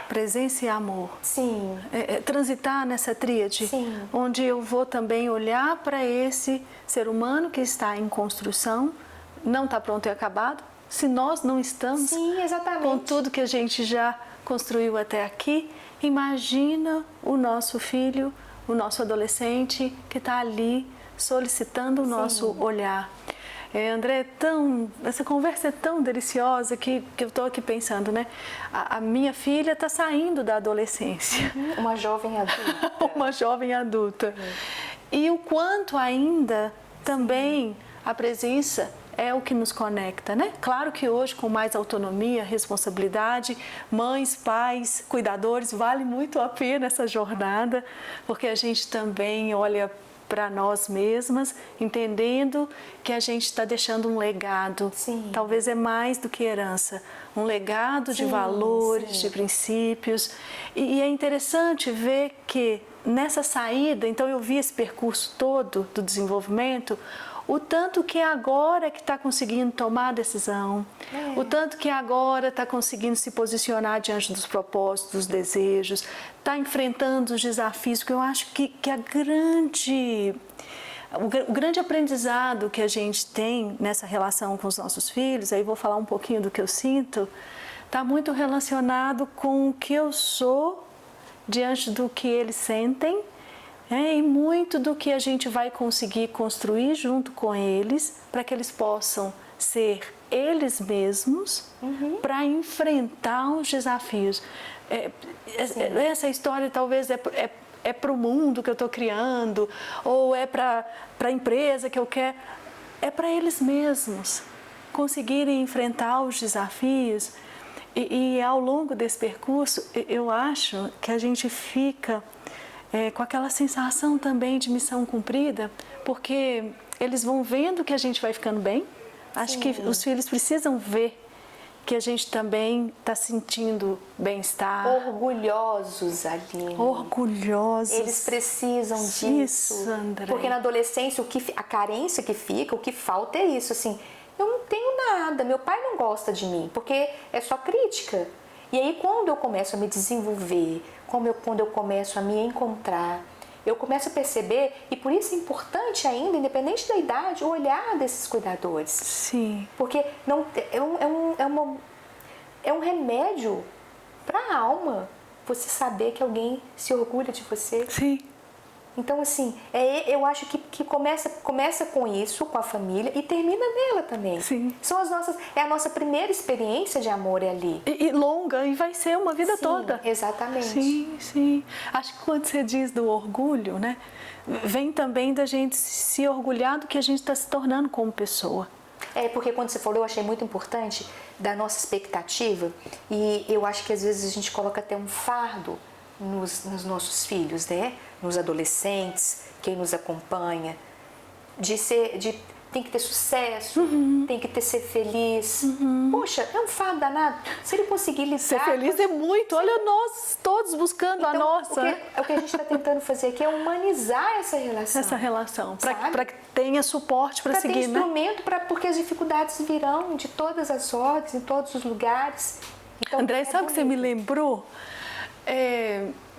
presença e amor. Sim. Transitar nessa tríade, Sim. onde eu vou também olhar para esse ser humano que está em construção, não está pronto e acabado, se nós não estamos. Sim, exatamente. Com tudo que a gente já construiu até aqui, imagina o nosso filho, o nosso adolescente que está ali solicitando o nosso olhar. André, essa conversa é tão deliciosa que eu estou aqui pensando, né? A minha filha está saindo da adolescência. Uma jovem adulta. Uma jovem adulta. E o quanto ainda também a presença é o que nos conecta, né? Claro que hoje, com mais autonomia, responsabilidade, mães, pais, cuidadores, vale muito a pena essa jornada, porque a gente também olha para nós mesmas, entendendo que a gente está deixando um legado. Sim. Talvez é mais do que herança, um legado de valores, de princípios. E é interessante ver que nessa saída, então eu vi esse percurso todo do desenvolvimento, o tanto que agora que está conseguindo tomar a decisão, o tanto que agora está conseguindo se posicionar diante dos propósitos, dos desejos, está enfrentando os desafios, porque eu acho que o grande aprendizado que a gente tem nessa relação com os nossos filhos, aí vou falar um pouquinho do que eu sinto, está muito relacionado com o que eu sou diante do que eles sentem, e muito do que a gente vai conseguir construir junto com eles para que eles possam ser eles mesmos para enfrentar os desafios. Essa história talvez é para o mundo que eu estou criando ou é para a empresa que eu quero. É para eles mesmos conseguirem enfrentar os desafios e ao longo desse percurso eu acho que a gente fica com aquela sensação também de missão cumprida, porque eles vão vendo que a gente vai ficando bem. Acho que os filhos precisam ver que a gente também está sentindo bem-estar. Orgulhosos, Aline. Orgulhosos. Eles precisam disso. Isso, André. Porque na adolescência, a carência que fica, o que falta é isso, assim, eu não tenho nada, meu pai não gosta de mim, porque é só crítica. E aí, quando eu começo a me desenvolver, quando eu começo a me encontrar, eu começo a perceber, e por isso é importante ainda, independente da idade, o olhar desses cuidadores. Sim. Porque não, é um remédio para a alma você saber que alguém se orgulha de você. Sim. Então, assim, eu acho que começa com isso, com a família, e termina nela também. Sim. É a nossa primeira experiência de amor ali. E longa, e vai ser uma vida Sim, toda. Exatamente. Sim, sim. Acho que quando você diz do orgulho, né, vem também da gente se orgulhar do que a gente está se tornando como pessoa. Porque quando você falou, eu achei muito importante da nossa expectativa, e eu acho que às vezes a gente coloca até um fardo nos nossos filhos, né? Nos adolescentes, quem nos acompanha, tem que ter sucesso, tem que ser feliz. Poxa, é um fardo danado. Se ele conseguir lidar... Ser feliz é muito. Olha nós todos buscando a nossa. O que a gente está tentando fazer aqui é humanizar essa relação. Essa relação, para que tenha suporte para seguir, ter instrumento, porque as dificuldades virão de todas as ordens, em todos os lugares. Então, André, sabe o que você me lembrou?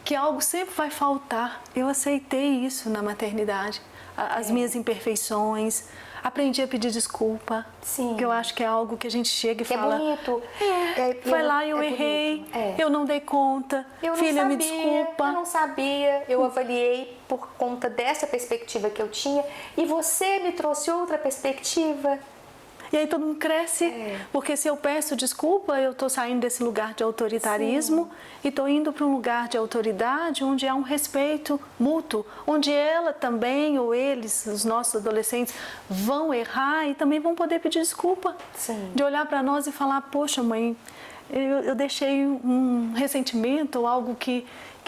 Que algo sempre vai faltar. Eu aceitei isso na maternidade. As minhas imperfeições. Aprendi a pedir desculpa. Sim. Que eu acho que é algo que a gente chega e fala... É bonito. Foi lá, eu errei. Eu não dei conta. Filha, me desculpa. Eu não sabia. Eu avaliei por conta dessa perspectiva que eu tinha. E você me trouxe outra perspectiva. E aí todo mundo cresce, porque se eu peço desculpa, eu estou saindo desse lugar de autoritarismo e estou indo para um lugar de autoridade onde há um respeito mútuo, onde ela também, ou eles, os nossos adolescentes, vão errar e também vão poder pedir desculpa. Sim. De olhar para nós e falar, poxa mãe, eu deixei um ressentimento ou algo que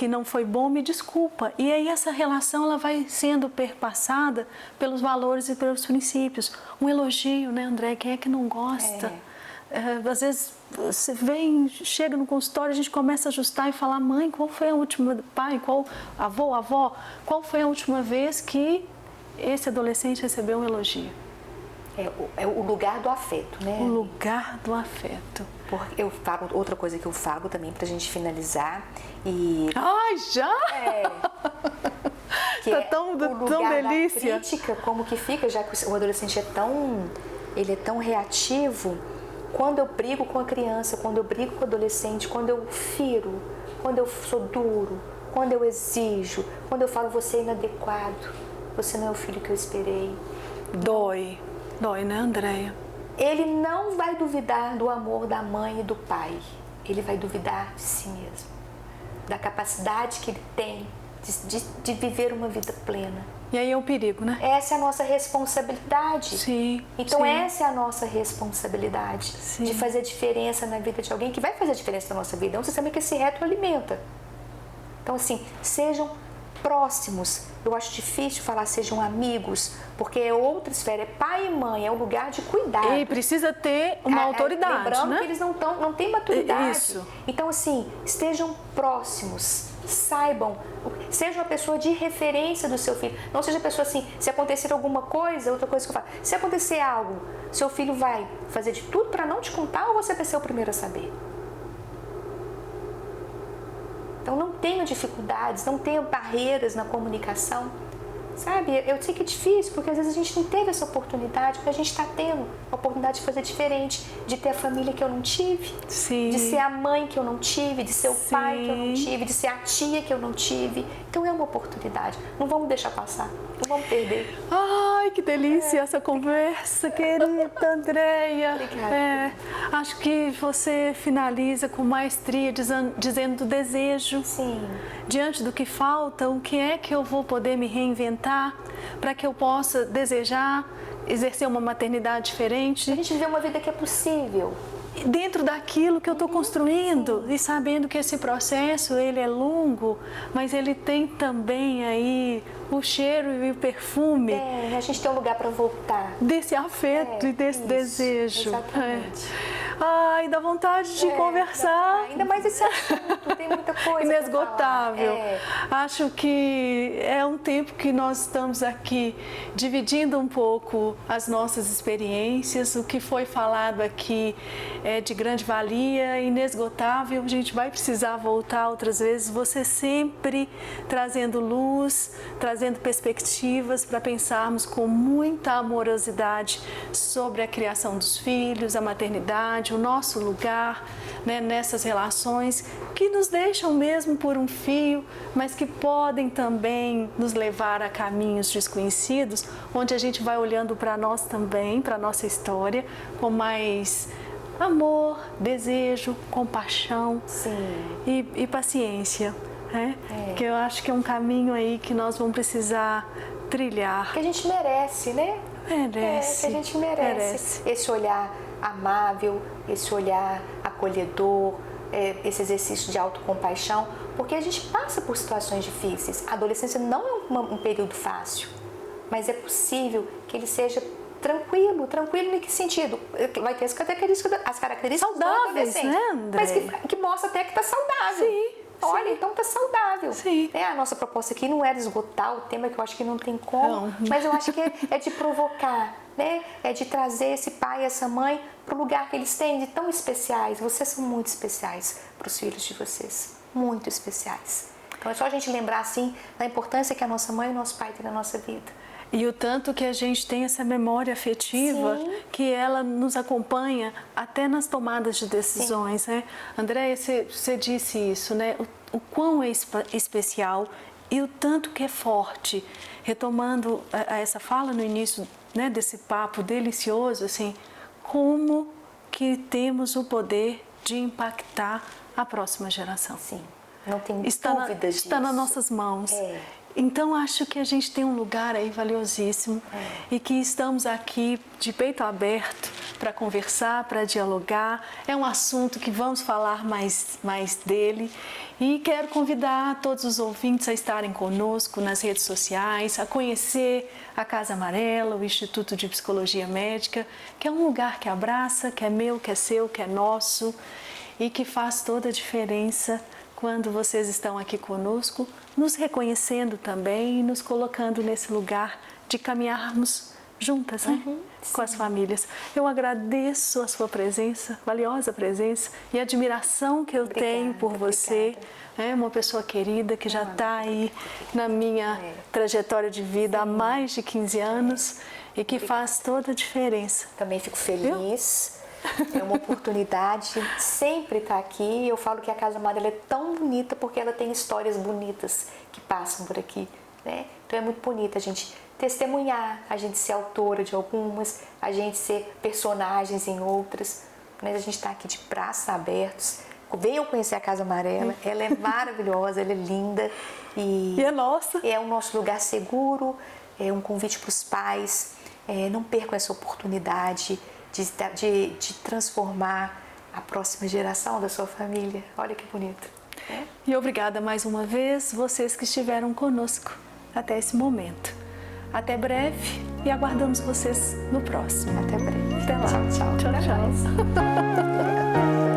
não foi bom, me desculpa. E aí essa relação ela vai sendo perpassada pelos valores e pelos princípios. Um elogio, né, André? Quem é que não gosta Às vezes você chega no consultório, a gente começa a ajustar e falar: mãe, qual foi a última, pai, avó, qual foi a última vez que esse adolescente recebeu um elogio? É o lugar do afeto, né? O lugar do afeto. Porque eu falo, outra coisa que eu falo também pra gente finalizar e... Ai, já? Que tá é tão, o tão lugar delícia. da crítica, como que fica, já que o adolescente ele é tão reativo. Quando eu brigo com a criança, quando eu brigo com o adolescente, quando eu firo, quando eu sou duro, quando eu exijo, quando eu falo: você é inadequado, você não é o filho que eu esperei. Dói, né, Andréia? Ele não vai duvidar do amor da mãe e do pai. Ele vai duvidar de si mesmo, da capacidade que ele tem de viver uma vida plena. E aí é o perigo, né? Essa é a nossa responsabilidade. Sim. Então sim. essa é a nossa responsabilidade, Sim. de fazer diferença na vida de alguém que vai fazer diferença na nossa vida. É um sistema que se retroalimenta. Então, assim, sejam próximos. Eu acho difícil falar sejam amigos, porque é outra esfera, é pai e mãe, é um lugar de cuidado. E precisa ter uma autoridade, lembrando, né? que eles não têm maturidade. Isso. Então, assim, estejam próximos, saibam, seja uma pessoa de referência do seu filho. Não seja pessoa assim, se acontecer alguma coisa, outra coisa que eu falo, se acontecer algo, seu filho vai fazer de tudo para não te contar ou você vai ser o primeiro a saber? Então não tenha dificuldades, não tenha barreiras na comunicação, sabe? Eu sei que é difícil, porque às vezes a gente não teve essa oportunidade, mas a gente está tendo a oportunidade de fazer diferente, de ter a família que eu não tive, Sim. de ser a mãe que eu não tive, de ser o Sim. pai que eu não tive, de ser a tia que eu não tive. Então é uma oportunidade, não vamos deixar passar, não vamos perder. Ai, que delícia essa conversa, querida Andréia. Obrigada. Acho que você finaliza com maestria, dizendo do desejo. Sim. Diante do que falta, o que é que eu vou poder me reinventar para que eu possa desejar exercer uma maternidade diferente? A gente vê uma vida que é possível. Dentro daquilo que eu estou construindo e sabendo que esse processo ele é longo, mas ele tem também aí o cheiro e o perfume A gente tem um lugar para voltar. desse afeto e desse isso, desejo. exatamente. Ai, dá vontade de conversar. Ainda mais esse assunto, tem muita coisa Inesgotável. pra falar. Acho que é um tempo que nós estamos aqui dividindo um pouco as nossas experiências. O que foi falado aqui é de grande valia, inesgotável. A gente vai precisar voltar outras vezes. Você sempre trazendo luz, trazendo perspectivas para pensarmos com muita amorosidade sobre a criação dos filhos, a maternidade, o nosso lugar, né, nessas relações que nos deixam mesmo por um fio, mas que podem também nos levar a caminhos desconhecidos, onde a gente vai olhando para nós também, para a nossa história, com mais amor, desejo, compaixão e paciência. Que eu acho que é um caminho aí que nós vamos precisar trilhar. Que a gente merece, né? Merece. Que a gente merece. Esse olhar amável, esse olhar acolhedor, esse exercício de autocompaixão, porque a gente passa por situações difíceis. A adolescência não é um período fácil, mas é possível que ele seja tranquilo em que sentido? Vai ter as características saudáveis, do adolescente, né, André? mas que mostra até que está saudável. Sim. Olha, então tá saudável. Sim. A nossa proposta aqui não era esgotar o tema, que eu acho que não tem como, Não. mas eu acho que é de provocar, né? É de trazer esse pai e essa mãe para o lugar que eles têm de tão especiais. Vocês são muito especiais para os filhos de vocês, muito especiais. Então é só a gente lembrar assim da importância que a nossa mãe e o nosso pai têm na nossa vida. E o tanto que a gente tem essa memória afetiva, que ela nos acompanha até nas tomadas de decisões, né? Andréia, você disse isso, né? O quão é especial e o tanto que é forte. Retomando essa fala no início, né, desse papo delicioso, assim, como que temos o poder de impactar a próxima geração. Sim, não tem dúvida disso. Está nas nossas mãos. Então, acho que a gente tem um lugar aí valiosíssimo e que estamos aqui de peito aberto para conversar, para dialogar. É um assunto que vamos falar mais dele. E quero convidar todos os ouvintes a estarem conosco nas redes sociais, a conhecer a Casa Amarela, o Instituto de Psicologia Médica, que é um lugar que abraça, que é meu, que é seu, que é nosso e que faz toda a diferença quando vocês estão aqui conosco, nos reconhecendo também e nos colocando nesse lugar de caminharmos juntas, né? Com as famílias. Eu agradeço a sua presença, valiosa presença e a admiração que eu tenho por você. É uma pessoa querida que já está aí na minha trajetória de vida há mais de 15 anos e que faz toda a diferença. Também fico feliz. É uma oportunidade sempre estar aqui. Eu falo que a Casa Amarela é tão bonita porque ela tem histórias bonitas que passam por aqui, né? Então é muito bonita a gente testemunhar, a gente ser autora de algumas, a gente ser personagens em outras, mas a gente está aqui de braços abertos. Venham conhecer a Casa Amarela, ela é maravilhosa, ela é linda e é nossa. É o nosso lugar seguro, é um convite para os pais, não percam essa oportunidade de transformar a próxima geração da sua família. Olha que bonito. E obrigada mais uma vez, vocês que estiveram conosco até esse momento. Até breve e aguardamos vocês no próximo. Até breve. Até lá. Tchau, tchau. Tchau, tchau.